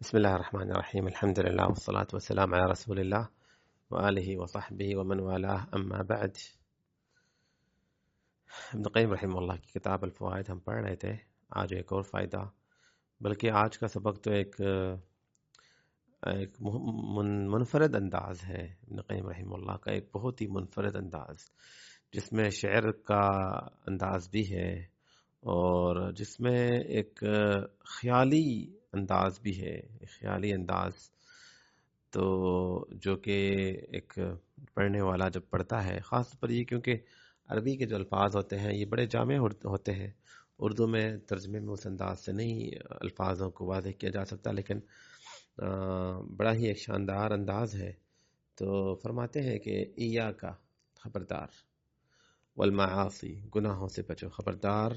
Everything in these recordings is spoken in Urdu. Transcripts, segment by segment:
بسم الله الرحمن الرحيم. الحمد لله والصلاة والسلام على رسول الله وآله وصحبه ومن والاه أما بعد. ابن قیم رحمہ اللہ کی کتاب الفوائد ہم پڑھ رہے تھے. آج ایک اور فائدہ، بلکہ آج کا سبق تو ایک منفرد انداز ہے. ابن قیم رحمہ اللہ کا ایک بہت ہی منفرد انداز، جس میں شعر کا انداز بھی ہے اور جس میں ایک خیالی انداز بھی ہے. خیالی انداز تو جو کہ ایک پڑھنے والا جب پڑھتا ہے، خاص طور پر یہ کیونکہ عربی کے جو الفاظ ہوتے ہیں یہ بڑے جامع ہوتے ہیں. اردو میں ترجمے میں اس انداز سے نہیں الفاظوں کو واضح کیا جا سکتا، لیکن بڑا ہی ایک شاندار انداز ہے. تو فرماتے ہیں کہ ایا کا خبردار، والمعاصی گناہوں سے بچو. خبردار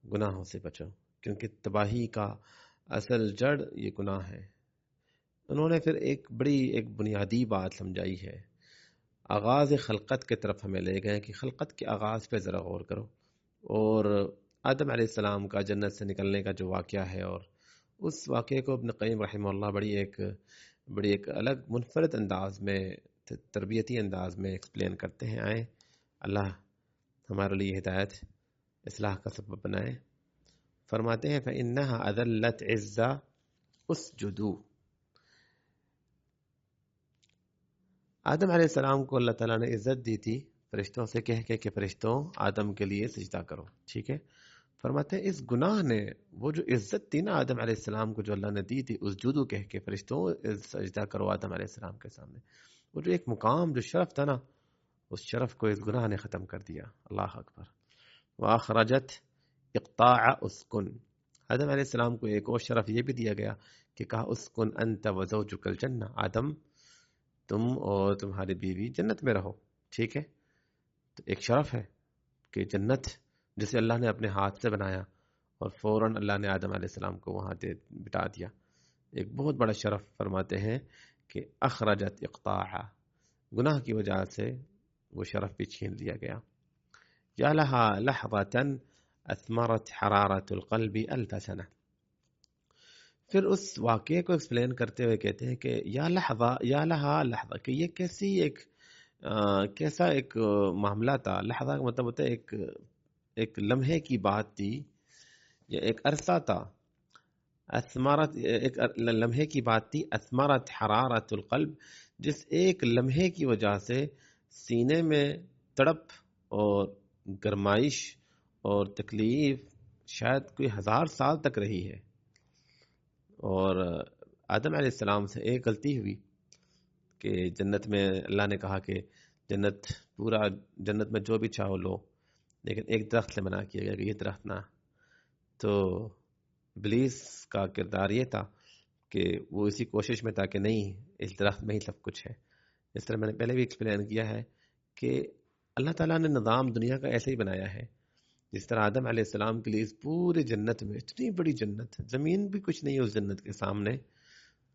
گناہوں سے بچو، کیونکہ تباہی کا اصل جڑ یہ گناہ ہے. انہوں نے پھر ایک بنیادی بات سمجھائی ہے. آغاز خلقت کے طرف ہمیں لے گئے کہ خلقت کے آغاز پہ ذرا غور کرو، اور آدم علیہ السلام کا جنت سے نکلنے کا جو واقعہ ہے، اور اس واقعے کو ابن قیم رحمہ اللہ بڑی ایک الگ منفرد انداز میں، تربیتی انداز میں ایکسپلین کرتے ہیں. آئیں اللہ ہمارے لیے ہدایت اصلاح کا سبب بنائے. فرماتے ہیں فَإِنَّهَا أَذَلَّتْ عِزَّا اسْجُدُوا. آدم علیہ السلام کو اللہ تعالیٰ نے عزت دی تھی فرشتوں سے کہہ کے کہ فرشتوں آدم کے لیے سجدہ کرو. ٹھیک ہے، فرماتے ہیں اس گناہ نے وہ جو عزت تھی نا آدم علیہ السلام کو جو اللہ نے دی تھی، اسجدوا کہہ کے فرشتوں سجدہ کرو آدم علیہ السلام کے سامنے، وہ جو ایک مقام جو شرف تھا نا، اس شرف کو اس گناہ نے ختم کر دیا. اللہ اکبر. وَأَخْرَجَتْ اقطاع اسکن. آدم علیہ السلام کو ایک اور شرف یہ بھی دیا گیا کہ کہا اسکن انت وزوجک الجنہ، آدم تم اور تمہاری بیوی جنت میں رہو. ٹھیک ہے، تو ایک شرف ہے کہ جنت جسے اللہ نے اپنے ہاتھ سے بنایا اور فوراً اللہ نے آدم علیہ السلام کو وہاں بٹا دیا. ایک بہت بڑا شرف. فرماتے ہیں کہ اخرجت اقطاع، گناہ کی وجہ سے وہ شرف بھی چھین لیا گیا. یا لہا لحظة اثمرت حرارت القلب الف سنہ. پھر اس واقعے کو ایکسپلین کرتے ہوئے کہتے ہیں کہ یا لہا لحظہ، کہ یہ کیسا ایک معاملہ تھا. لحظہ کا مطلب ہوتا ہے ایک لمحے کی بات تھی یا ایک عرصہ تھا. اثمرت، ایک لمحے کی بات تھی. اثمرت حرارت القلب، جس ایک لمحے کی وجہ سے سینے میں تڑپ اور گرمائش اور تکلیف شاید کوئی 1000 سال تک رہی ہے. اور آدم علیہ السلام سے ایک غلطی ہوئی کہ جنت میں اللہ نے کہا کہ جنت میں جو بھی چاہو لو، لیکن ایک درخت سے منع کیا گیا کہ یہ درخت نہ. تو ابلیس کا کردار یہ تھا کہ وہ اسی کوشش میں تھا کہ نہیں، اس درخت میں ہی سب کچھ ہے. اس طرح میں نے پہلے بھی ایکسپلین کیا ہے کہ اللہ تعالیٰ نے نظام دنیا کا ایسے ہی بنایا ہے. جس طرح آدم علیہ السلام کے لیے اس پورے جنت میں، اتنی بڑی جنت، زمین بھی کچھ نہیں ہے اس جنت کے سامنے.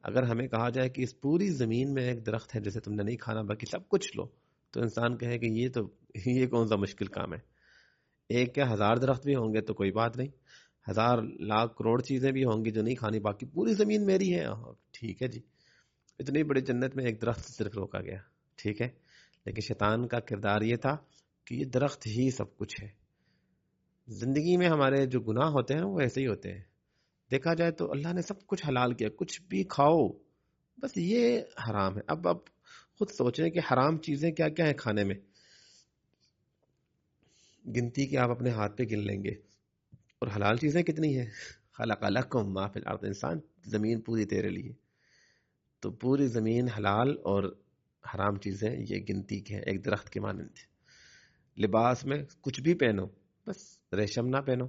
اگر ہمیں کہا جائے کہ اس پوری زمین میں ایک درخت ہے جسے تم نے نہیں کھانا باقی سب کچھ لو، تو انسان کہے کہ یہ کون سا مشکل کام ہے. ایک کیا 1000 درخت بھی ہوں گے تو کوئی بات نہیں، 1000 لاکھ کروڑ چیزیں بھی ہوں گی جو نہیں کھانی، باقی پوری زمین میری ہے. ٹھیک ہے جی، اتنی بڑی جنت میں ایک درخت صرف روکا گیا. ٹھیک ہے، لیکن شیطان کا کردار یہ تھا کہ یہ درخت ہی سب کچھ ہے. زندگی میں ہمارے جو گناہ ہوتے ہیں وہ ایسے ہی ہوتے ہیں. دیکھا جائے تو اللہ نے سب کچھ حلال کیا، کچھ بھی کھاؤ، بس یہ حرام ہے. اب خود سوچیں کہ حرام چیزیں کیا کیا ہیں کھانے میں، گنتی کہ آپ اپنے ہاتھ پہ گن لیں گے. اور حلال چیزیں کتنی ہیں. خلق لکم ما فی الارض. انسان زمین پوری تیرے لیے، تو پوری زمین حلال اور حرام چیزیں یہ گنتی کے ہیں، ایک درخت کے مانند. لباس میں کچھ بھی پہنو، بس ریشم نہ پہنو،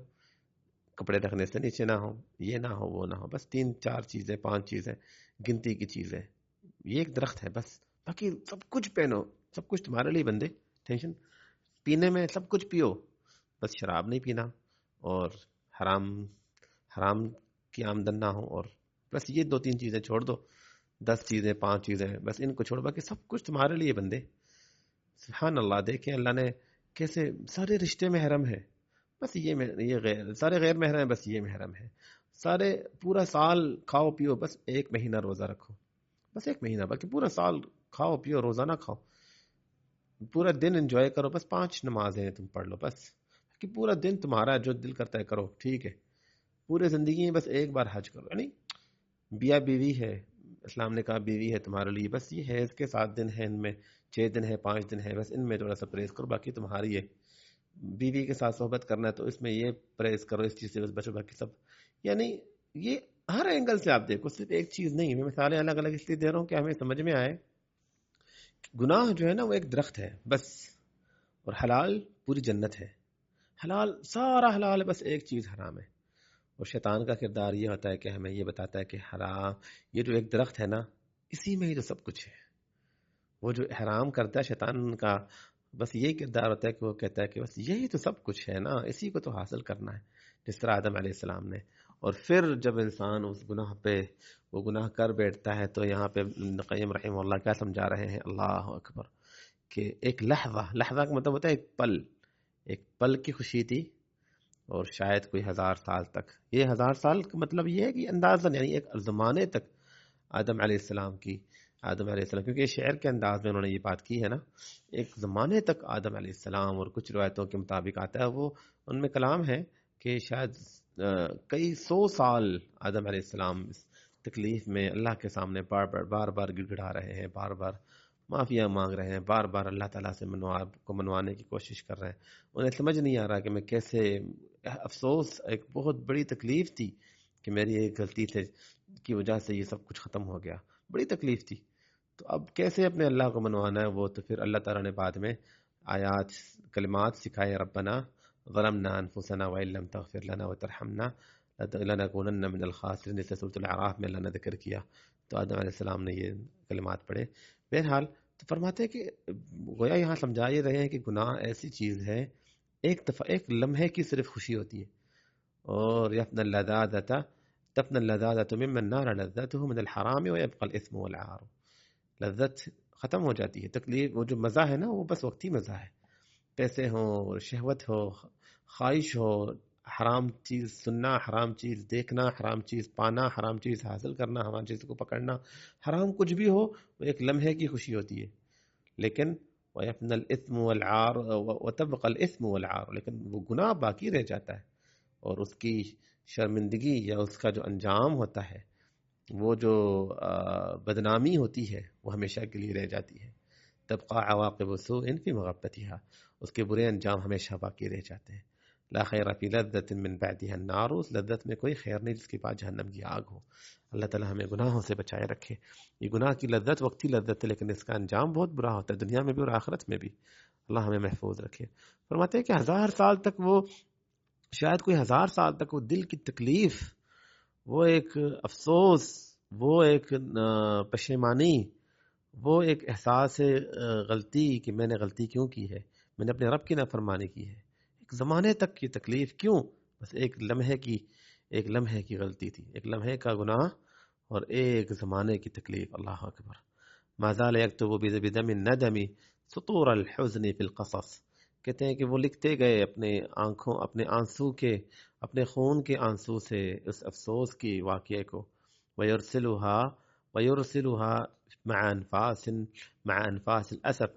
کپڑے رکھنے سے نیچے نہ ہو، یہ نہ ہو وہ نہ ہو، بس 3 4 چیزیں 5 چیزیں گنتی کی چیزیں. یہ ایک درخت ہے بس، باقی سب کچھ پہنو، سب کچھ تمہارے لیے بندے. ٹینشن پینے میں سب کچھ پیو، بس شراب نہیں پینا اور حرام کی آمدن نہ ہو، اور بس یہ 2 3 چیزیں چھوڑ دو. 10 چیزیں 5 چیزیں بس ان کو چھوڑ، باقی سب کچھ تمہارے لیے بندے. سبحان اللہ. دیکھیں اللہ نے کیسے سارے رشتے محرم ہے، بس یہ غیر سارے غیر محرم ہے، بس یہ محرم ہے. سارے پورا سال کھاؤ پیو، بس 1 مہینہ روزہ رکھو، بس 1 مہینہ، باقی پورا سال کھاؤ پیو، روزانہ کھاؤ، پورا دن انجوائے کرو، بس 5 نمازیں تم پڑھ لو بس، کہ پورا دن تمہارا جو دل کرتا ہے کرو، ٹھیک ہے، پورے زندگی میں بس ایک بار حج کرو، یعنی بیا بیوی ہے، اسلام نے کہا بیوی ہے تمہارے لیے، بس یہ ہے اس کے 7 دن ہیں، ان میں 6 دن ہے، 5 دن ہے، بس ان میں تھوڑا سا پرہیز کرو، باقی تمہاری ہے، بیوی کے ساتھ صحبت کرنا ہے تو اس میں یہ پرہیز کرو، اس چیز سے بس بچو، باقی سب، یعنی یہ ہر اینگل سے آپ دیکھو، صرف ایک چیز نہیں، میں مثالیں الگ الگ اس لیے دے رہا ہوں کہ ہمیں سمجھ میں آئے، گناہ جو ہے نا وہ ایک درخت ہے بس، اور حلال پوری جنت ہے، حلال سارا حلال ہے، بس ایک چیز حرام ہے، اور شیطان کا کردار یہ ہوتا ہے کہ ہمیں یہ بتاتا ہے کہ حرام، یہ جو ایک درخت ہے نا اسی میں ہی تو سب کچھ ہے، وہ جو حرام کرتا ہے شیطان کا بس یہی کردار ہوتا ہے کہ وہ کہتا ہے کہ بس یہی تو سب کچھ ہے نا، اسی کو تو حاصل کرنا ہے، جس طرح آدم علیہ السلام نے، اور پھر جب انسان اس گناہ پہ وہ گناہ کر بیٹھتا ہے تو یہاں پہ ابن قیم رحمہ اللہ کیا سمجھا رہے ہیں، اللہ اکبر، کہ ایک لحظہ، لحظہ کا مطلب ہوتا ہے ایک پل کی خوشی تھی، اور شاید کوئی 1000 سال تک، یہ 1000 سال کا مطلب یہ ہے کہ اندازاً یعنی ایک زمانے تک آدم علیہ السلام کی، آدم علیہ السلام، کیونکہ شعر کے انداز میں انہوں نے یہ بات کی ہے نا، ایک زمانے تک آدم علیہ السلام، اور کچھ روایتوں کے مطابق آتا ہے وہ ان میں کلام ہے کہ شاید کئی 100 سال آدم علیہ السلام اس تکلیف میں اللہ کے سامنے بار بار گڑ گڑا رہے ہیں، بار بار معافیا مانگ رہے ہیں، بار بار اللہ تعالیٰ سے منوانے کی کوشش کر رہے ہیں، انہیں سمجھ نہیں آ رہا کہ میں کیسے، افسوس ایک بہت بڑی تکلیف تھی کہ میری ایک غلطی سے کی وجہ سے یہ سب کچھ ختم ہو گیا، بڑی تکلیف تھی، تو اب کیسے اپنے اللہ کو منوانا ہے، وہ تو پھر اللہ تعالیٰ نے بعد میں آیات کلمات سکھائے، ربنا ظلمنا انفسنا وان لم تغفر لنا وترحمنا لنکونن من الخاسرین، جیسے سورۃ الاعراف میں اللہ نے ذکر کیا، تو آدم علیہ السلام نے یہ کلمات پڑھے، بہرحال تو فرماتے ہیں کہ گویا یہاں سمجھا یہ رہے ہیں کہ گناہ ایسی چیز ہے، ایک دفعہ ایک لمحے کی صرف خوشی ہوتی ہے، اور یفن اللذاذۃ تفن اللذاذۃ ممن نال لذته من الحرام ويبقى الاثم والعار، لذت ختم ہو جاتی ہے، تکلیف، وہ جو مزہ ہے نا وہ بس وقتی مزہ ہے، پیسے ہوں، شہوت ہو، خواہش ہو، حرام چیز سننا، حرام چیز دیکھنا، حرام چیز پانا، حرام چیز حاصل کرنا، حرام چیز کو پکڑنا، حرام کچھ بھی ہو، وہ ایک لمحے کی خوشی ہوتی ہے، لیکن وَيَفْنَى الْإِثْمُ وَالْعَارُ وَتَبْقَى الْإِثْمُ وَالْعَارُ، لیکن وہ گناہ باقی رہ جاتا ہے، اور اس کی شرمندگی یا اس کا جو انجام ہوتا ہے، وہ جو بدنامی ہوتی ہے، وہ ہمیشہ کے لیے رہ جاتی ہے، تبقى عواقب سوء فی مغبتها، اس کے برے انجام ہمیشہ باقی رہ جاتے ہیں، لا خیر فی لذت من بعدها النار، اس لذت میں کوئی خیر نہیں جس کے بعد جہنم کی آگ ہو، اللہ تعالی ہمیں گناہوں سے بچائے رکھے، یہ گناہ کی لذت وقتی لذت ہے، لیکن اس کا انجام بہت برا ہوتا ہے، دنیا میں بھی اور آخرت میں بھی، اللہ ہمیں محفوظ رکھے، فرماتے ہیں کہ 1000 سال تک وہ، شاید کوئی 1000 سال تک وہ دل کی تکلیف، وہ ایک افسوس، وہ ایک پشیمانی، وہ ایک احساس غلطی کہ میں نے غلطی کیوں کی ہے، میں نے اپنے رب کی نافرمانی کی ہے، ایک زمانے تک کی تکلیف کیوں، بس ایک لمحے کی غلطی تھی، ایک لمحے کا گناہ اور ایک زمانے کی تکلیف، اللہ اکبر، ما زال یکتب بدم الندم سطور الحزن فی القصص، کہتے ہیں کہ وہ لکھتے گئے اپنے آنکھوں، اپنے آنسو کے، اپنے خون کے آنسو سے اس افسوس کی واقعے کو، وَيُرْسِلُهَا مع انفاس الاسف،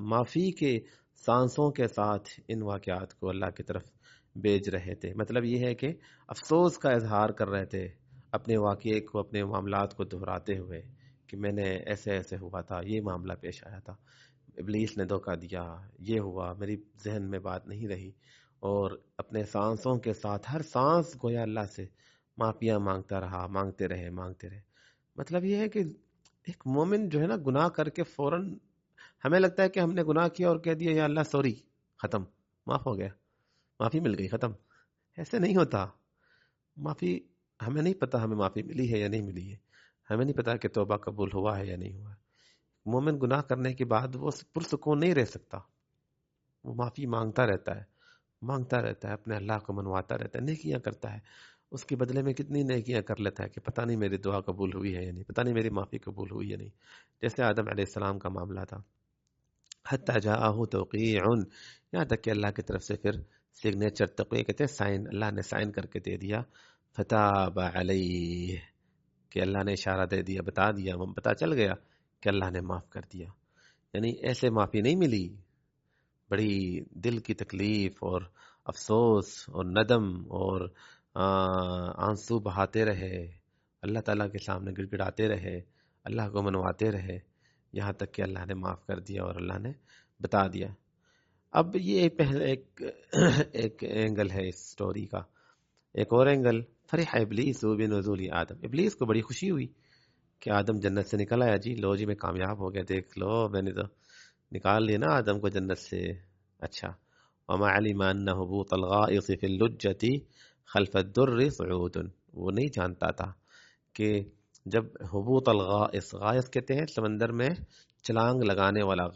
معافی کے سانسوں کے ساتھ ان واقعات کو اللہ کی طرف بھیج رہے تھے، مطلب یہ ہے کہ افسوس کا اظہار کر رہے تھے اپنے واقعے کو، اپنے معاملات کو دہراتے ہوئے کہ میں نے ایسے ایسے ہوا تھا، یہ معاملہ پیش آیا تھا، ابلیس نے دھوکہ دیا، یہ ہوا، میری ذہن میں بات نہیں رہی، اور اپنے سانسوں کے ساتھ ہر سانس گویا اللہ سے معافیاں مانگتا رہا، مانگتے رہے، مطلب یہ ہے کہ ایک مومن جو ہے نا گناہ کر کے فوراً، ہمیں لگتا ہے کہ ہم نے گناہ کیا اور کہہ دیا یا اللہ سوری، ختم، معاف ہو گیا، معافی مل گئی، ختم، ایسے نہیں ہوتا، معافی، ہمیں نہیں پتا ہمیں معافی ملی ہے یا نہیں ملی ہے، ہمیں نہیں پتا کہ توبہ قبول ہوا ہے یا نہیں ہوا ہے، مومن گناہ کرنے کے بعد وہ پرسکون نہیں رہ سکتا، وہ معافی مانگتا رہتا ہے، اپنے اللہ کو منواتا رہتا ہے، نیکیاں کرتا ہے، اس کے بدلے میں کتنی نیکیاں کر لیتا ہے کہ پتہ نہیں میری دعا قبول ہوئی ہے یا نہیں، پتہ نہیں میری معافی قبول ہوئی یا نہیں، جیسے آدم علیہ السلام کا معاملہ تھا، حتی جاءہ توقیع، یہاں تک کہ اللہ کی طرف سے پھر سگنیچر، توقیع کہتے ہیں سائن، اللہ نے سائن کر کے دے دیا، فتاب علیہ کہ اللہ نے اشارہ دے دیا، بتا دیا، پتا چل گیا کہ اللہ نے معاف کر دیا. یعنی ایسے معافی نہیں ملی، بڑی دل کی تکلیف اور افسوس اور ندم اور آنسو بہاتے رہے، اللہ تعالیٰ کے سامنے گڑ گڑاتے رہے، اللہ کو منواتے رہے، یہاں تک کہ اللہ نے معاف کر دیا اور اللہ نے بتا دیا. اب یہ پہلے ایک اینگل ہے اس سٹوری کا. ایک اور اینگل، فرح ابلیس بنزول آدم، ابلیس کو بڑی خوشی ہوئی کہ آدم جنت سے نکل آیا. جی لو جی میں کامیاب ہو گیا، دیکھ لو میں نے تو نکال لیا نا آدم کو جنت سے. اچھا، وما علم ان هبوط الغائط في اللجة خلف الدر صعود، وہ نہیں جانتا تھا کہ جب حبوط الغائط، غائط کہتے ہیں سمندر میں چھلانگ لگانے والا،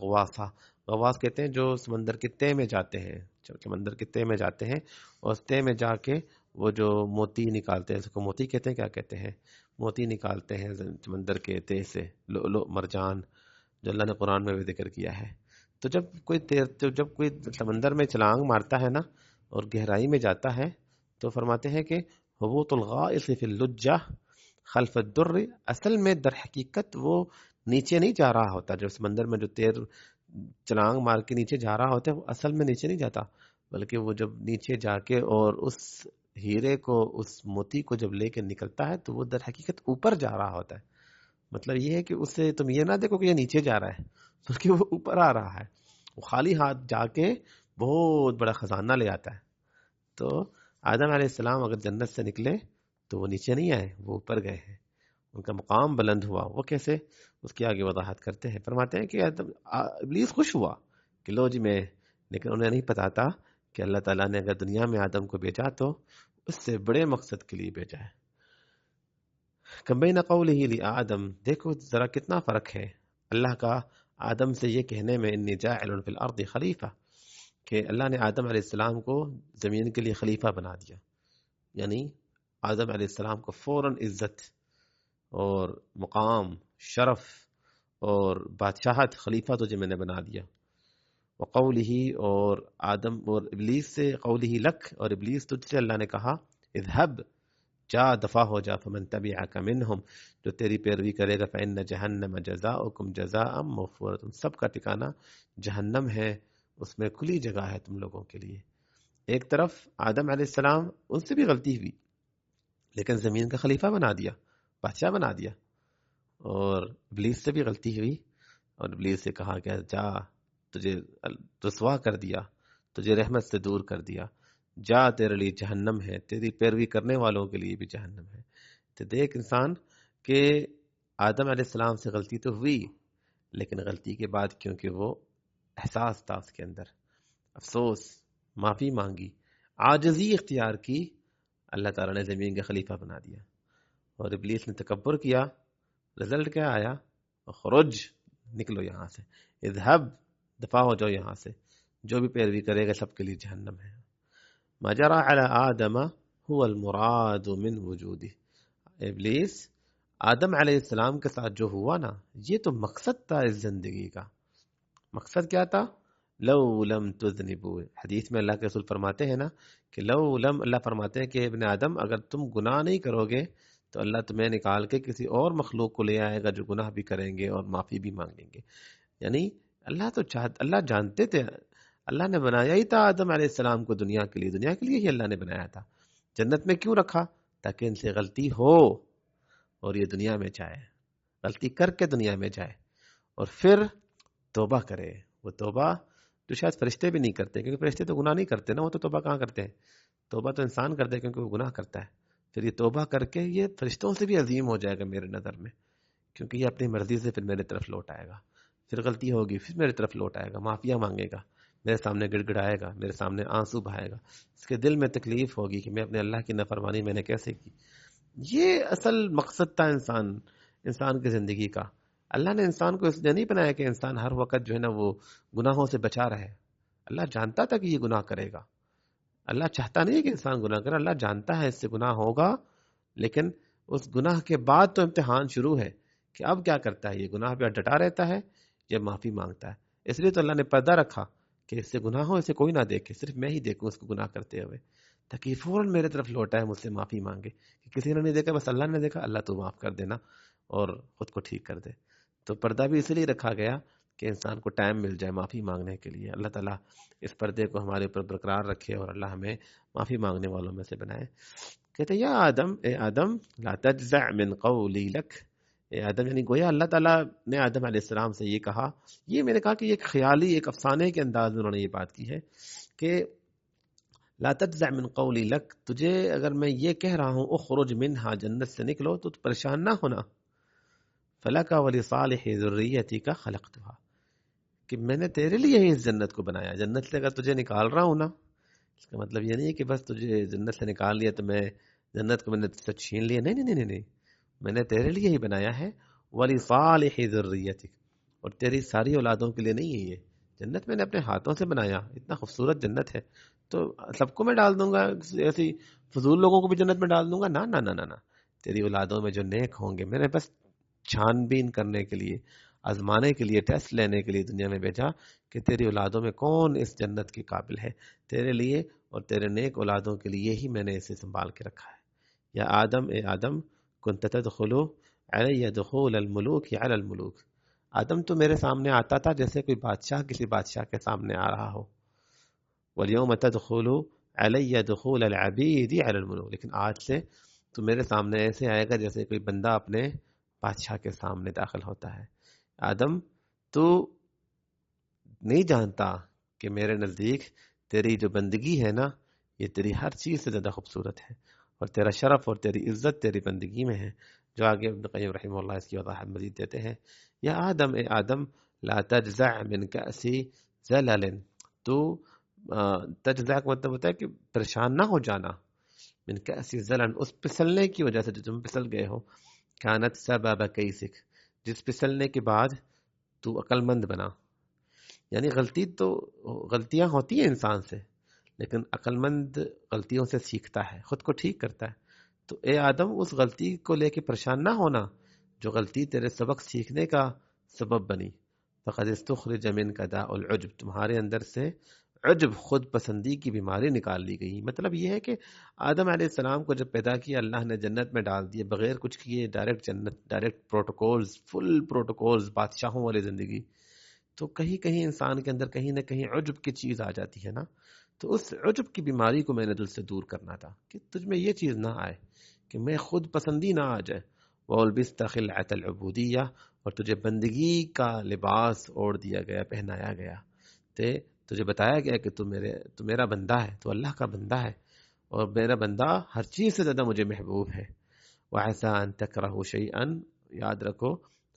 غواص کہتے ہیں جو سمندر کے تہہ میں جاتے ہیں، سمندر کے تہہ میں جاتے ہیں اور تہہ میں جا کے وہ جو موتی نکالتے ہیں، اس کو موتی کہتے ہیں، کیا کہتے ہیں، موتی نکالتے ہیں سمندر کے تہہ سے، لؤلؤ مرجان، جو اللہ نے قرآن میں بھی ذکر کیا ہے. تو جب کوئی سمندر میں چھلانگ مارتا ہے نا اور گہرائی میں جاتا ہے تو فرماتے ہیں کہ حبوط الغائط فی اللجہ خلف الدر، اصل میں در حقیقت وہ نیچے نہیں جا رہا ہوتا. جو سمندر میں جو تیر چھلانگ مار کے نیچے جا رہا ہوتا ہے وہ اصل میں نیچے نہیں جاتا، بلکہ وہ جب نیچے جا کے اور اس ہیرے کو، اس موتی کو جب لے کے نکلتا ہے تو وہ در حقیقت اوپر جا رہا ہوتا ہے. مطلب یہ ہے کہ اس سے تم یہ نہ دیکھو کہ یہ نیچے جا رہا ہے، بلکہ وہ اوپر آ رہا ہے. وہ خالی ہاتھ جا کے بہت بڑا خزانہ لے آتا ہے. تو آدم علیہ السلام اگر جنت سے نکلے تو وہ نیچے نہیں آئے، وہ اوپر گئے ہیں، ان کا مقام بلند ہوا. وہ کیسے، اس کی آگے وضاحت کرتے ہیں. فرماتے ہیں کہ ابلیس خوش ہوا کہ لو جی میں، لیکن انہیں نہیں پتا تھا کہ اللہ تعالیٰ نے اگر دنیا میں آدم کو بھیجا تو اس سے بڑے مقصد کے لیے بھیجا ہے. کمبین قولہ لآدم، دیکھو ذرا کتنا فرق ہے اللہ کا آدم سے یہ کہنے میں، انی جاعل فی الارض خلیفہ، کہ اللہ نے آدم علیہ السلام کو زمین کے لیے خلیفہ بنا دیا. یعنی آدم علیہ السلام کو فوراً عزت اور مقام، شرف اور بادشاہت، خلیفہ تجھے میں نے بنا دیا. وقولہ، اور آدم اور ابلیس سے، قولہ لک، اور ابلیس تجھ سے اللہ نے کہا اذهب، جا دفع ہو جا، فمن تبعک منہم، جو تیری پیروی کرے گا، فإن جہنم جزاؤکم جزاء موفورۃ، سب کا ٹھکانہ جہنم ہے، اس میں کھلی جگہ ہے تم لوگوں کے لیے. ایک طرف آدم علیہ السلام، ان سے بھی غلطی ہوئی لیکن زمین کا خلیفہ بنا دیا، بادشاہ بنا دیا. اور ابلیس سے بھی غلطی ہوئی اور ابلیس سے کہا کہ جا، تجھے رسوا کر دیا، تجھے رحمت سے دور کر دیا، جا تیرے لیے جہنم ہے، تیری پیروی کرنے والوں کے لیے بھی جہنم ہے. تو دیکھ انسان کہ آدم علیہ السلام سے غلطی تو ہوئی، لیکن غلطی کے بعد کیونکہ وہ احساس تھا اس کے اندر، افسوس، معافی مانگی، عاجزی اختیار کی، اللہ تعالیٰ نے زمین کا خلیفہ بنا دیا. اور ابلیس نے تکبر کیا، رزلٹ کیا آیا؟ خروج، نکلو یہاں سے، اذهب، دفع ہو جاؤ یہاں سے، جو بھی پیروی کرے گا سب کے لیے جہنم ہے. ما جرى على آدم هو المراد من وجودہ، ابلیس آدم علیہ السلام کے ساتھ جو ہوا نا، یہ تو مقصد تھا اس زندگی کا. مقصد کیا تھا؟ لو لم تذنبوا، حدیث میں اللہ کے رسول فرماتے ہیں نا کہ لو لم، اللہ فرماتے ہیں کہ ابن آدم اگر تم گناہ نہیں کرو گے تو اللہ تمہیں نکال کے کسی اور مخلوق کو لے آئے گا جو گناہ بھی کریں گے اور معافی بھی مانگیں گے. یعنی اللہ جانتے تھے، اللہ نے بنایا ہی تھا آدم علیہ السلام کو دنیا کے لیے ہی اللہ نے بنایا تھا. جنت میں کیوں رکھا؟ تاکہ ان سے غلطی ہو اور یہ دنیا میں جائے، غلطی کر کے دنیا میں جائے اور پھر توبہ کرے. وہ توبہ جو شاید فرشتے بھی نہیں کرتے، کیونکہ فرشتے تو گناہ نہیں کرتے نا، وہ تو توبہ کہاں کرتے ہیں؟ توبہ تو انسان کرتا ہے کیونکہ وہ گناہ کرتا ہے. پھر یہ توبہ کر کے یہ فرشتوں سے بھی عظیم ہو جائے گا میرے نظر میں، کیونکہ یہ اپنی مرضی سے پھر میرے طرف لوٹ آئے گا. پھر غلطی ہوگی پھر میرے طرف لوٹ آئے گا، معافیاں مانگے گا، میرے سامنے گڑ گڑائے گا، میرے سامنے آنسو بہائے گا. اس کے دل میں تکلیف ہوگی کہ میں اپنے اللہ کی نافرمانی میں نے کیسے کی. یہ اصل مقصد تھا انسان کی زندگی کا. اللہ نے انسان کو اس لیے نہیں بنایا کہ انسان ہر وقت جو ہے نا وہ گناہوں سے بچا رہے. اللہ جانتا تھا کہ یہ گناہ کرے گا، اللہ چاہتا نہیں ہے کہ انسان گناہ کرے، اللہ جانتا ہے اس سے گناہ ہوگا، لیکن اس گناہ کے بعد تو امتحان شروع ہے کہ اب کیا کرتا ہے، یہ گناہ پہ ڈٹا رہتا ہے یا معافی مانگتا ہے. اس لیے تو اللہ نے پردہ رکھا کہ اس سے گناہ ہو اسے کوئی نہ دیکھے، صرف میں ہی دیکھوں اس کو گناہ کرتے ہوئے، تاکہ فوراً میرے طرف لوٹا ہے، مجھ سے معافی مانگے کہ کسی نے نہیں دیکھا، بس اللہ نے دیکھا، اللہ تو معاف کر دینا اور خود کو ٹھیک کر دے۔ تو پردہ بھی اس لیے رکھا گیا کہ انسان کو ٹائم مل جائے معافی مانگنے کے لیے۔ اللہ تعالیٰ اس پردے کو ہمارے اوپر برقرار رکھے اور اللہ ہمیں معافی مانگنے والوں میں سے بنائے۔ کہتے یا آدم، اے آدم، لا تجزع من قولی لک، اے آدم، یعنی گویا اللہ تعالیٰ نے آدم علیہ السلام سے یہ کہا، یہ میں نے کہا کہ ایک خیالی، ایک افسانے کے انداز میں انہوں نے یہ بات کی ہے کہ لا تجزع من قولی لک، تجھے اگر میں یہ کہہ رہا ہوں اخرج منہا، جنت سے نکلو، تو پریشان نہ ہونا، فلک ولصالح ذریتک خلقتها، کہ میں نے تیرے لیے ہی اس جنت کو بنایا۔ جنت سے اگر تجھے نکال رہا ہوں نا، اس کا مطلب یہ نہیں ہے کہ بس تجھے جنت سے نکال لیا تو میں جنت کو میں نے تجھ سے چھین لیا، نہیں نہیں نہیں نہیں، میں نے تیرے لیے ہی بنایا ہے، ولصالح ذریتک، اور تیری ساری اولادوں کے لیے نہیں ہے یہ جنت، میں نے اپنے ہاتھوں سے بنایا، اتنا خوبصورت جنت ہے، تو سب کو میں ڈال دوں گا، ایسی فضول لوگوں کو بھی جنت میں ڈال دوں گا؟ نہ نہ نہ نہ، تیری اولادوں میں جو نیک ہوں گے، میں نے بس چھان بین کرنے کے لیے، آزمانے کے لیے، ٹیسٹ لینے کے لیے دنیا میں بھیجا کہ تیری اولادوں میں کون اس جنت کے قابل ہے، تیرے لیے اور تیرے نیک اولادوں کے لیے ہی میں نے اسے سنبھال کے رکھا ہے۔ یا آدم، اے آدم، کنت تدخل علی دخول الملوک علی الملوک، آدم تو میرے سامنے آتا تھا جیسے کوئی بادشاہ کسی بادشاہ کے سامنے آ رہا ہو، والیوم تدخل علی دخول العبید علی الملوک، لیکن آج سے تو میرے سامنے ایسے آئے گا جیسے کوئی بندہ اپنے بادشاہ کے سامنے داخل ہوتا ہے۔ آدم، تو نہیں جانتا کہ میرے نزدیک تیری جو بندگی ہے نا، یہ تیری ہر چیز سے زیادہ خوبصورت ہے، اور تیرا شرف اور تیری عزت تیری بندگی میں ہے، جو آگے ابن قیم رحمہ اللہ اس کی وضاحت مزید دیتے ہیں۔ یا آدم، اے آدم، لا تجزع من کأس زلل، تو تجزع کا مطلب ہوتا ہے کہ پریشان نہ ہو جانا، من کأس زلل، اس پسلنے کی وجہ سے جو تم پسل گئے ہو، کانت سبب کیسک، جس پسلنے کے بعد تو عقل مند بنا۔ یعنی غلطیاں ہوتی ہیں انسان سے، لیکن عقل مند غلطیوں سے سیکھتا ہے، خود کو ٹھیک کرتا ہے۔ تو اے آدم، اس غلطی کو لے کے پریشان نہ ہونا جو غلطی تیرے سبق سیکھنے کا سبب بنی۔ فقد استخرج منک داء العجب، تمہارے اندر سے عجب، خود پسندی کی بیماری نکال لی گئی۔ مطلب یہ ہے کہ آدم علیہ السلام کو جب پیدا کیا، اللہ نے جنت میں ڈال دیے بغیر کچھ کیے، ڈائریکٹ جنت، ڈائریکٹ پروٹوکولز، فل پروٹوکولز، بادشاہوں والی زندگی۔ تو کہیں کہیں انسان کے اندر کہیں نہ کہیں عجب کی چیز آ جاتی ہے نا، تو اس عجب کی بیماری کو میں نے دل سے دور کرنا تھا کہ تجھ میں یہ چیز نہ آئے کہ میں خود پسندی نہ آ جائے۔ وَأَلْبِسْتَ خِلْعَةَ الْعُبُودِيَّةِ، اور تجھے بندگی کا لباس اوڑھ دیا گیا، پہنایا گیا، تجھے بتایا گیا کہ تو میرا بندہ ہے، تو اللہ کا بندہ ہے، اور میرا بندہ ہر چیز سے زیادہ مجھے محبوب ہے۔ وَعَسَىٰ أَن تَكْرَهُ شَيْئًا، یاد رکھو،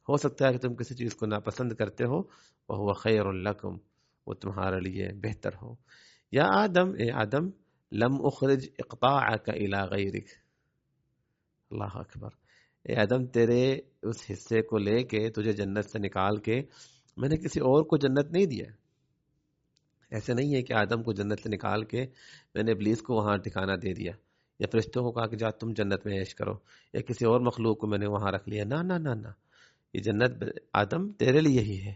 ہو سکتا ہے کہ تم کسی چیز کو ناپسند کرتے ہو، وَهُوَ خَيْرٌ لَكُمْ، وہ تمہارے لیے بہتر ہو۔ یا آدم، اے آدم، لم اخرج اقطاعک الی غیرک، اللہ اکبر، اے آدم، تیرے اس حصے کو لے کے، تجھے جنت سے نکال کے میں نے کسی اور کو جنت نہیں دیا۔ ایسے نہیں ہے کہ آدم کو جنت سے نکال کے میں نے ابلیس کو وہاں ٹھکانہ دے دیا، یا فرشتوں کو کہا کہ جا تم جنت میں عیش کرو، یا کسی اور مخلوق کو میں نے وہاں رکھ لیا۔ نہ نہ نہ نہ، یہ جنت آدم تیرے لیے ہی ہے۔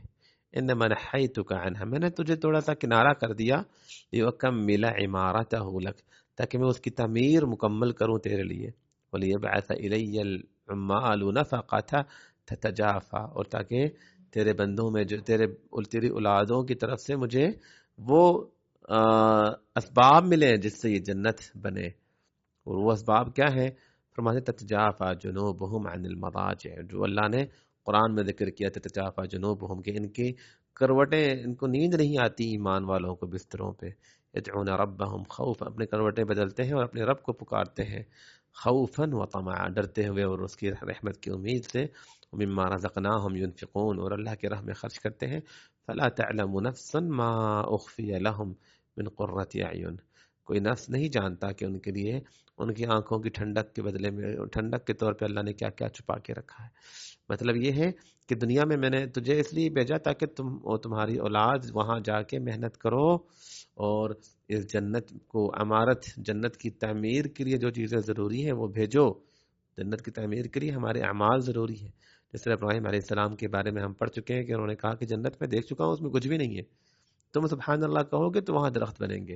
انما نحیتک عنہ، میں نے تجھے تھوڑا سا کنارہ کر دیا، لیکمل عمارتہ لک، تاکہ میں اس کی تعمیر مکمل کروں تیرے لیے، ولیبعث الی العمال نفقۃ تتجافى، اور تاکہ تیرے بندوں میں جو تیری اولادوں کی طرف سے مجھے وہ اسباب ملیں جس سے یہ جنت بنے۔ اور وہ اسباب کیا ہیں؟ فرماتے تتجافى جنوبهم عن المضاجع، جو اللہ نے قرآن میں ذکر کیا، تتجافى جنوبهم، کہ ان کی کروٹیں، ان کو نیند نہیں آتی ایمان والوں کو بستروں پہ، یدعون ربهم خوفا، اپنے کروٹیں بدلتے ہیں اور اپنے رب کو پکارتے ہیں، خوفا وطمعا، ڈرتے ہوئے اور اس کی رحمت کی امید سے، مما رزقناهم ينفقون، اور اللہ کے راہ میں خرچ کرتے ہیں، فلا تعلم نفس ما اخفی لهم من قرۃ اعین، کوئی نفس نہیں جانتا کہ ان کے لیے ان کی آنکھوں کی ٹھنڈک کے بدلے میں، ٹھنڈک کے طور پہ اللہ نے کیا کیا چھپا کے رکھا ہے۔ مطلب یہ ہے کہ دنیا میں نے تجھے اس لیے بھیجا تاکہ تم اور تمہاری اولاد وہاں جا کے محنت کرو، اور اس جنت کو، عمارت جنت کی تعمیر کے لیے جو چیزیں ضروری ہیں وہ بھیجو۔ جنت کی تعمیر کے لیے ہمارے اعمال ضروری ہیں۔ جس طرح ابراہیم علیہ السلام کے بارے میں ہم پڑھ چکے ہیں کہ انہوں نے کہا کہ جنت میں دیکھ چکا ہوں، اس میں کچھ بھی نہیں ہے، تم سبحان اللہ کہو گے تو وہاں درخت بنیں گے،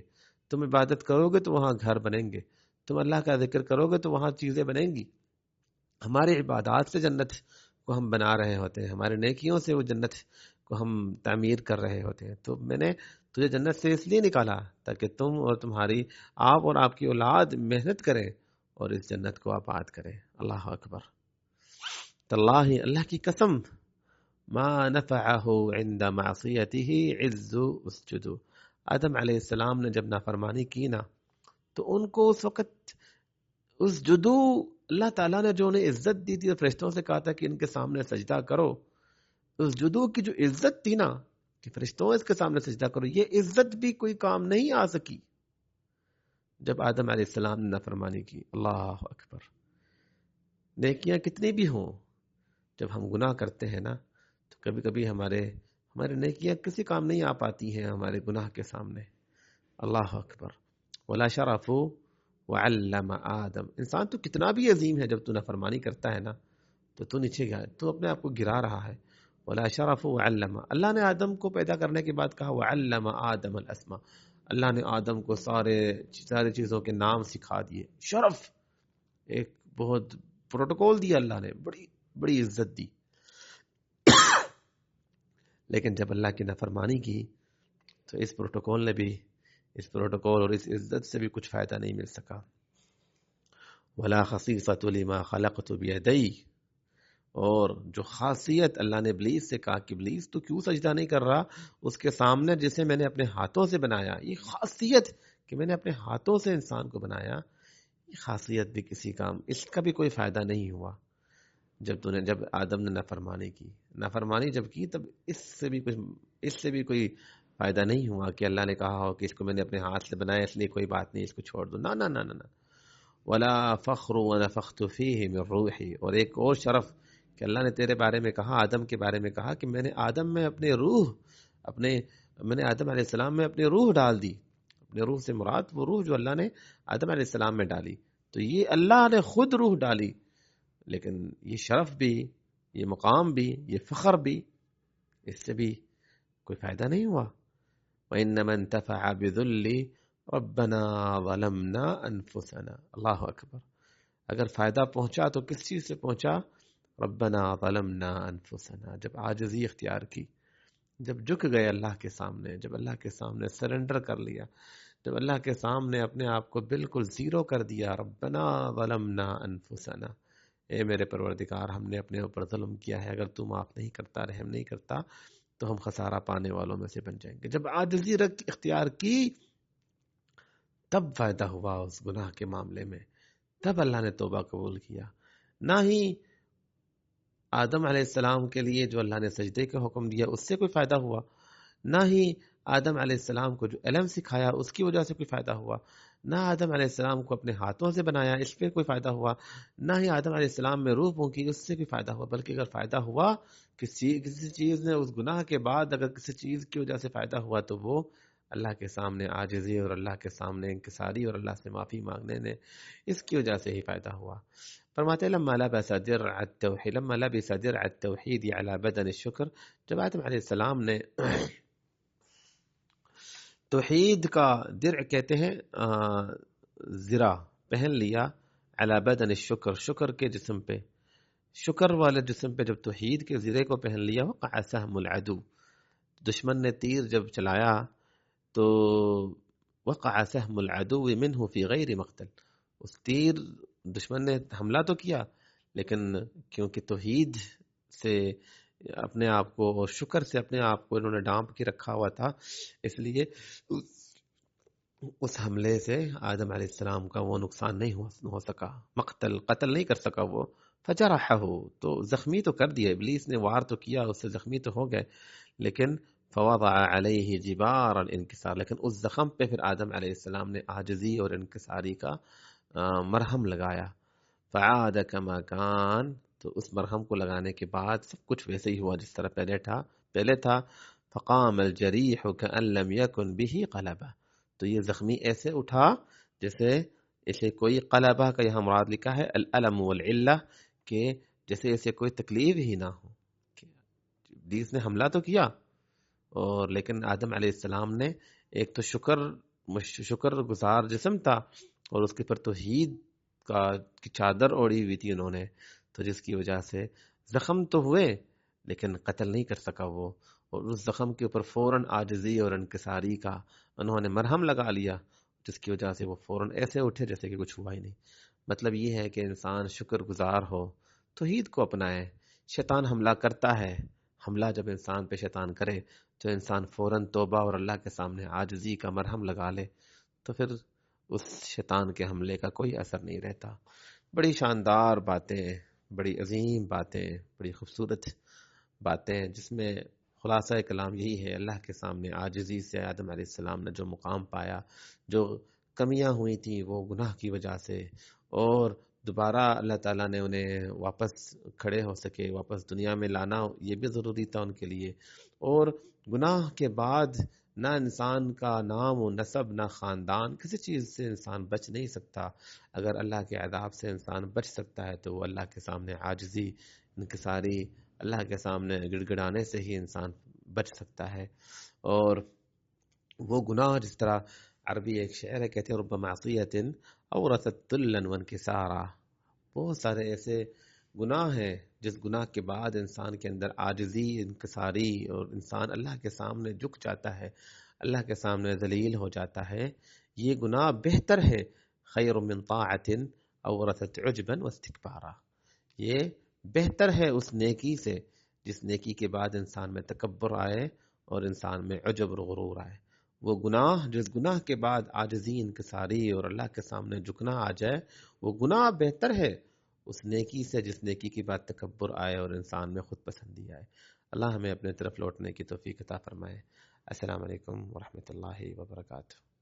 تم عبادت کرو گے تو وہاں گھر بنیں گے، تم اللہ کا ذکر کرو گے تو وہاں چیزیں بنیں گی. ہماری عبادات سے جنت کو ہم بنا رہے ہوتے ہیں، ہمارے نیکیوں سے وہ جنت کو ہم تعمیر کر رہے ہوتے ہیں. تو میں نے تجھے جنت سے اس لیے نکالا تاکہ تم اور تمہاری آپ اور آپ کی اولاد محنت کریں اور اس جنت کو آباد کریں. اللہ اکبر. تاللہ، اللہ کی قسم، ما نفعه عند معصیته عز اسجد. آدم علیہ السلام نے جب نافرمانی کی نا تو ان کو اس وقت اس جدو اللہ تعالیٰ نے جو انہیں عزت دی تھی اور فرشتوں سے کہا تھا کہ ان کے سامنے سجدہ کرو، اس جدو کی جو عزت تھی نا کہ فرشتوں اس کے سامنے سجدہ کرو، یہ عزت بھی کوئی کام نہیں آ سکی جب آدم علیہ السلام نے نافرمانی کی. اللہ اکبر. نیکیاں کتنی بھی ہوں، جب ہم گناہ کرتے ہیں نا تو کبھی کبھی ہمارے نیکیاں کسی کام نہیں آ پاتی ہیں ہمارے گناہ کے سامنے. اللہ اکبر. ولا شرف وعلم آدم. انسان تو کتنا بھی عظیم ہے، جب تو نافرمانی کرتا ہے نا تو نیچے گیا، تو اپنے آپ کو گرا رہا ہے. ولا شرف وعلم. اللہ نے آدم کو پیدا کرنے کے بعد کہا وعلم آدم الاسماء. اللہ نے آدم کو سارے چیزوں کے نام سکھا دیے. شرف، ایک بہت پروٹوکول دیا اللہ نے، بڑی بڑی عزت دی. لیکن جب اللہ کی نافرمانی کی تو اس پروٹوکول اور اس عزت سے بھی کچھ فائدہ نہیں مل سکا. ولا خصیصۃ لما خلقت بیدی. اور جو خاصیت اللہ نے ابلیس سے کہا کہ ابلیس تو کیوں سجدہ نہیں کر رہا اس کے سامنے جسے میں نے اپنے ہاتھوں سے بنایا. یہ خاصیت کہ میں نے اپنے ہاتھوں سے انسان کو بنایا، یہ خاصیت بھی کسی کام، اس کا بھی کوئی فائدہ نہیں ہوا. جب آدم نے نافرمانی جب کی تب اس سے بھی کوئی فائدہ نہیں ہوا کہ اللہ نے کہا ہو کہ اس کو میں نے اپنے ہاتھ سے بنایا اس لیے کوئی بات نہیں، اس کو چھوڑ دو. نہ نہ نہ نہ. ولا فخر ونفخت فیہ من روحی. اور ایک اور شرف کہ اللہ نے تیرے بارے میں کہا، آدم کے بارے میں کہا کہ میں نے آدم میں آدم علیہ السلام میں اپنی روح ڈال دی. اپنے روح سے مراد وہ روح جو اللہ نے آدم علیہ السلام میں ڈالی. تو یہ اللہ نے خود روح ڈالی، لیکن یہ شرف بھی، یہ مقام بھی، یہ فخر بھی، اس سے بھی کوئی فائدہ نہیں ہوا. وَإِنَّمَا انْتَفَعَ بِذُلِّ رَبَّنَا ظَلَمْنَا أَنفُسَنَا. اللہ اکبر. اگر فائدہ پہنچا تو کس چیز سے پہنچا؟ ربنا ظلمنا انفسنا. جب عاجزی اختیار کی، جب جھک گئے اللہ کے سامنے، جب اللہ کے سامنے سرنڈر کر لیا، جب اللہ کے سامنے اپنے آپ کو بالکل زیرو کر دیا. ربنا ظلمنا انفسنا. اے میرے پروردگار، ہم نے اپنے اوپر ظلم کیا ہے، اگر تو معاف نہیں کرتا، رحم نہیں کرتا تو ہم خسارہ پانے والوں میں سے بن جائیں گے. جب عاجزی اختیار کی تب فائدہ ہوا اس گناہ کے معاملے میں، تب اللہ نے توبہ قبول کیا. نہ ہی آدم علیہ السلام کے لیے جو اللہ نے سجدے کا حکم دیا اس سے کوئی فائدہ ہوا، نہ ہی آدم علیہ السلام کو جو علم سکھایا اس کی وجہ سے کوئی فائدہ ہوا، نہ آدم علیہ السلام کو اپنے ہاتھوں سے بنایا اس پہ کوئی فائدہ ہوا، نہ ہی آدم علیہ السلام میں روح پھونکی اس سے کوئی فائدہ ہوا. بلکہ اگر فائدہ ہوا کسی چیز نے، اس گناہ کے بعد اگر کسی چیز کی وجہ سے فائدہ ہوا تو وہ اللہ کے سامنے عاجزی اور اللہ کے سامنے انکساری اور اللہ سے معافی مانگنے نے، اس کی وجہ سے ہی فائدہ ہوا. فرماتے لما لبس درع التوحید علی بدن الشکر. جب آدم علیہ السلام نے توحید کا درع کہتے ہیں زرہ پہن لیا، علی بدن الشکر، شکر کے جسم پہ، شکر والے جسم پہ جب توحید کے زرے کو پہن لیا، وقع سہم العدو، دشمن نے تیر جب چلایا تو وقع سہم العدو منہ فی غیر مقتل. اس تیر دشمن نے حملہ تو کیا لیکن کیونکہ توحید سے اپنے آپ کو اور شکر سے اپنے آپ کو انہوں نے ڈانپ کے رکھا ہوا تھا، اس لیے اس حملے سے آدم علیہ السلام کا وہ نقصان نہیں ہو سکا، قتل نہیں کر سکا. وہ فجرحہ، تو زخمی تو کر دیا، ابلیس نے وار تو کیا، اس سے زخمی تو ہو گئے، لیکن فوضع علیہ جبار الانکسار. لیکن اس زخم پہ پھر آدم علیہ السلام نے عاجزی اور انکساری کا مرہم لگایا. فعاد کما کان، تو اس مرہم کو لگانے کے بعد سب کچھ ویسے ہی ہوا جس طرح پہلے تھا. فقام الجریح کأن لم یکن به قلبہ. تو یہ زخمی ایسے اٹھا جیسے اسے کوئی قلبہ کا یہاں مراد لکھا ہے الالم والعلہ، کہ جیسے اسے کوئی تکلیف ہی نہ ہو. ابلیس نے حملہ تو کیا، اور لیکن آدم علیہ السلام نے ایک تو شکر شکر گزار جسم تھا اور اس کے پر توحید کی چادر اوڑی ہوئی تھی انہوں نے، تو جس کی وجہ سے زخم تو ہوئے لیکن قتل نہیں کر سکا وہ، اور اس زخم کے اوپر فوراً عاجزی اور انکساری کا انہوں نے مرہم لگا لیا، جس کی وجہ سے وہ فوراً ایسے اٹھے جیسے کہ کچھ ہوا ہی نہیں۔ مطلب یہ ہے کہ انسان شکر گزار ہو، توحید کو اپنائے۔ شیطان حملہ کرتا ہے، حملہ جب انسان پہ شیطان کرے تو انسان فوراً توبہ اور اللہ کے سامنے عاجزی کا مرہم لگا لے، تو پھر اس شیطان کے حملے کا کوئی اثر نہیں رہتا۔ بڑی شاندار باتیں، بڑی عظیم باتیں، بڑی خوبصورت باتیں، جس میں خلاصہ کلام یہی ہے، اللہ کے سامنے عاجزی سے آدم علیہ السلام نے جو مقام پایا، جو کمیاں ہوئی تھیں وہ گناہ کی وجہ سے، اور دوبارہ اللہ تعالیٰ نے انہیں واپس کھڑے ہو سکے، واپس دنیا میں لانا یہ بھی ضروری تھا ان کے لیے۔ اور گناہ کے بعد نہ انسان کا نام و نسب، نہ خاندان، کسی چیز سے انسان بچ نہیں سکتا۔ اگر اللہ کے عذاب سے انسان بچ سکتا ہے تو وہ اللہ کے سامنے عاجزی، انکساری، اللہ کے سامنے گڑ گڑانے سے ہی انسان بچ سکتا ہے۔ اور وہ گناہ، جس طرح عربی ایک شعر ہے، کہتے ہیں رب معصیت اورثت ذلا وانکسارا، بہت سارے ایسے گناہ ہیں جس گناہ کے بعد انسان کے اندر عاجزی، انکساری، اور انسان اللہ کے سامنے جھک جاتا ہے، اللہ کے سامنے ذلیل ہو جاتا ہے۔ یہ گناہ بہتر ہے، خیر من طاعت اورثت عجبا واستکبارا، یہ بہتر ہے اس نیکی سے جس نیکی کے بعد انسان میں تکبر آئے اور انسان میں عجب اور غرور آئے۔ وہ گناہ، جس گناہ کے بعد عاجزی، انکساری اور اللہ کے سامنے جھکنا آ جائے، وہ گناہ بہتر ہے اس نیکی سے جس نیکی کے بعد تکبر آئے اور انسان میں خود پسندی آئے۔ اللہ ہمیں اپنے طرف لوٹنے کی توفیق عطا فرمائے۔ السلام علیکم ورحمۃ اللہ وبرکاتہ۔